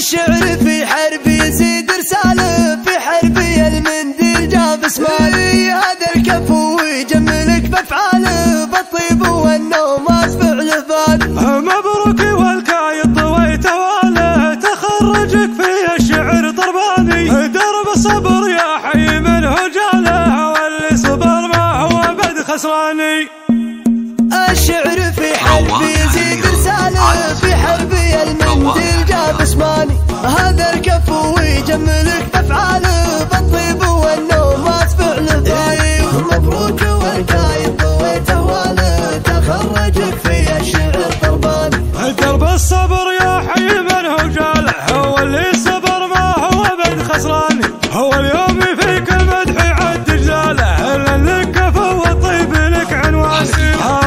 الشعر في حرب يزيد رساله، في حربي المنديل جاب اسماني. هذا الكفو يجملك بافعاله، بالطيب والنوم اسفع له بال. مبروك والكايد طويت واله، تخرجك في الشعر طرباني. درب الصبر يا حي منه جاله، واللي صبر ما هو بد خسراني. الشعر في حرب يزيد رساله، في حربي المنديل جاب اسماني. هذا الكفو يجملك بافعاله، بالطيب والنوم اسفع له بال. مبروك والكايد طويت واله، تخرجك في الشعر طرباني. درب الصبر يا حي منه جاله، هو اللي صبر ما هو بد خسراني. هو اليوم فيك المدح يعد جلاله، لانك كفو والطيب لك عنواني.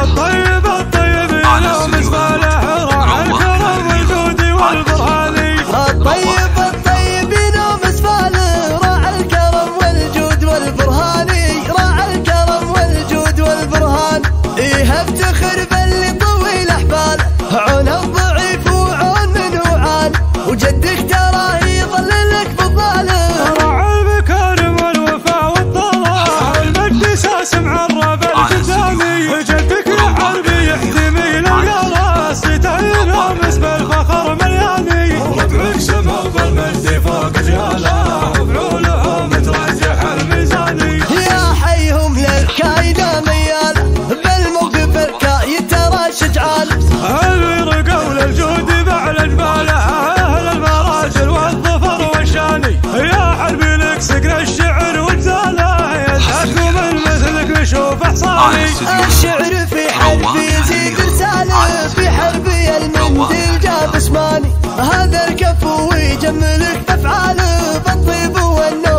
الطيب الطيب يلوم زباله، راعى الكرم والجود والبرهاني. الطيب الطيب ينوم اسفاله، راعى الكرم والجود والبرهاني. راعى الكرم والجود والبرهان، إيه افتخر باللي طويل احباله، عونه الضعيف وعون منه عان. وجدك تراه يظللك بضاله، راعى المكارم والوفاء والطلاق، المجد اساس معرب الجزامي. جدك يا حربي يحتمي للقراص، ينومس بالفخر ملياني. وربعك سمو بالمجد فوق جياله، وبعولهم ترجح الميزاني. يا حيهم للكايدة مياله، بالموقف الكايد ترى شجعان. الورق وللجود بعلى جباله، اهل المراجل والظفر والشاني. يا حربي لك سقر الشعر وجزاله، يدعك من مثلك نشوف احصاني. الشعر في حرب يزيد رساله، في حربي المنديل جاب اسماني. هذا الكفو يجملك بافعاله، بالطيب والنوم